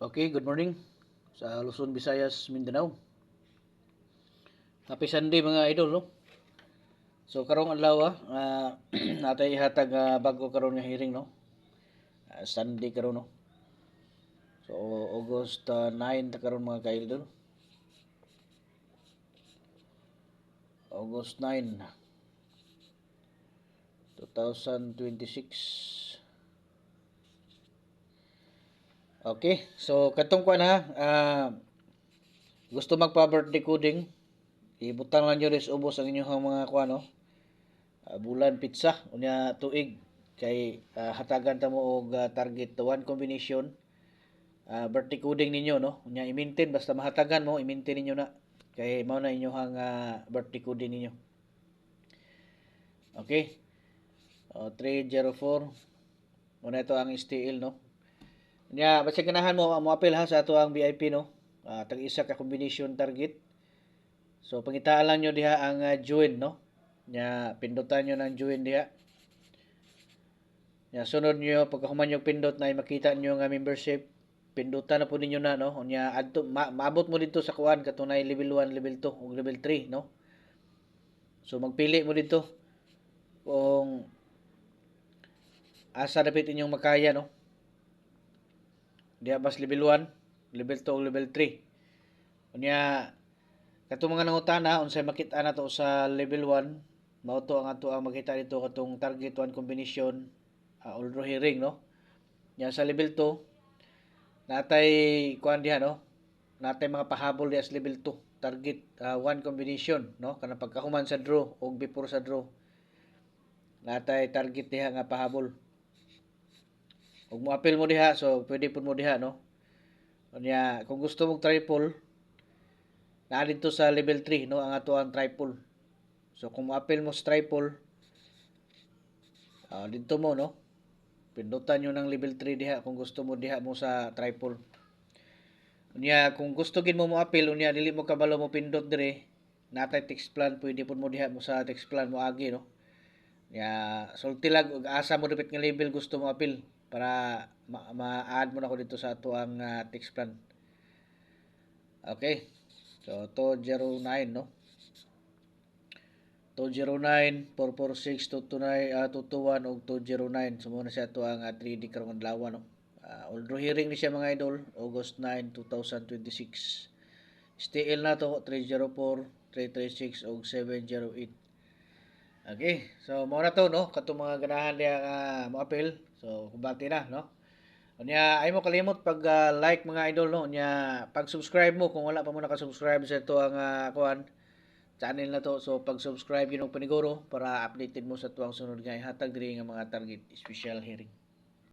Okay, good morning sa Luzon, Visayas, Mindanao. Happy Sunday mga idol, no? So karong adlaw natay ihatag bago karon nga hearing, no? Sunday karon, no? So August 9 ta karon mga ka-idol. August 9, 2026. Okay, so katong kuan ha, gusto magpa-birthday coding, ibutang lang nyo res ubos ang inyong mga kuan, no? Bulan pizza unya tuig kay hatagan ta mo og target to one combination birthday coding ninyo, no, unya i-maintain basta mahatagan mo i-maintain ninyo na kay mao na inyohang birthday coding ninyo. Okay, 304 muna ito ang STL, no, unya basta ganahan mo apel ha sa ato ang VIP, no, tag isa ka combination target. So pangitaan lang nyo diha ang join, no, nya pindutan nyo ng join diha. Ya, sunod nyo, pagkahuman yung pindot na makita nyo nga membership, pindutan na po ninyo na, no? Unya, maabot mo dito sa kuan, katunay level 1, level 2, o level 3, no? So, magpili mo dito kung asa dapat inyong makaya, no? Diya bas level 1, level 2, o level 3. Unya, katong mga nangutana, unsay makita na to sa level 1, mao to ang ato ang makita dito katong target 1 combination, although hearing, no? Yan sa level 2, natay kuan diha, no? Natay mga pahabol diha sa level 2. Target 1 combination, no? Kanang pagkahuman sa draw o before sa draw. Natay target diha nga pahabol. Ug mo appeal mo diha, so pwede pud mo diha, no? Unya, kung gusto mong triple, naa dito sa level 3, no? Ang ato ang triple. So kung mo appeal mo sa triple, dito mo, no? Pindutan nyo ng level 3 diha kung gusto mo diha mo sa triple. Unya kung gusto gid mo appeal, unya dili mo kabalo mo pindot dire, natay text plan, pwede pud mo diha mo sa text plan mo agi, no. Ya sulti lang ug asa mo dapit nga level gusto mo appeal para ma-add mo na ko dito sa ato ang text plan. Okay. So 209, no. 209-446-221 o 209. So muna siya ito ang 3D karong adlaw, no. Although hearing ni siya mga idol, August 9, 2026. STL na to 304, 336 o 708. Okay, so mo na to, no, katong mga ganahan diya mo appeal. So kumbati na, no. Unya ay mo kalimot pag like mga idol, no. Unya pag-subscribe mo kung wala pa mo naka-subscribe sa ito ang kuan channel na to. So pag-subscribe yun og paniguro para updated mo sa tuwang sunod nga ihatag diri nga mga target special hearing.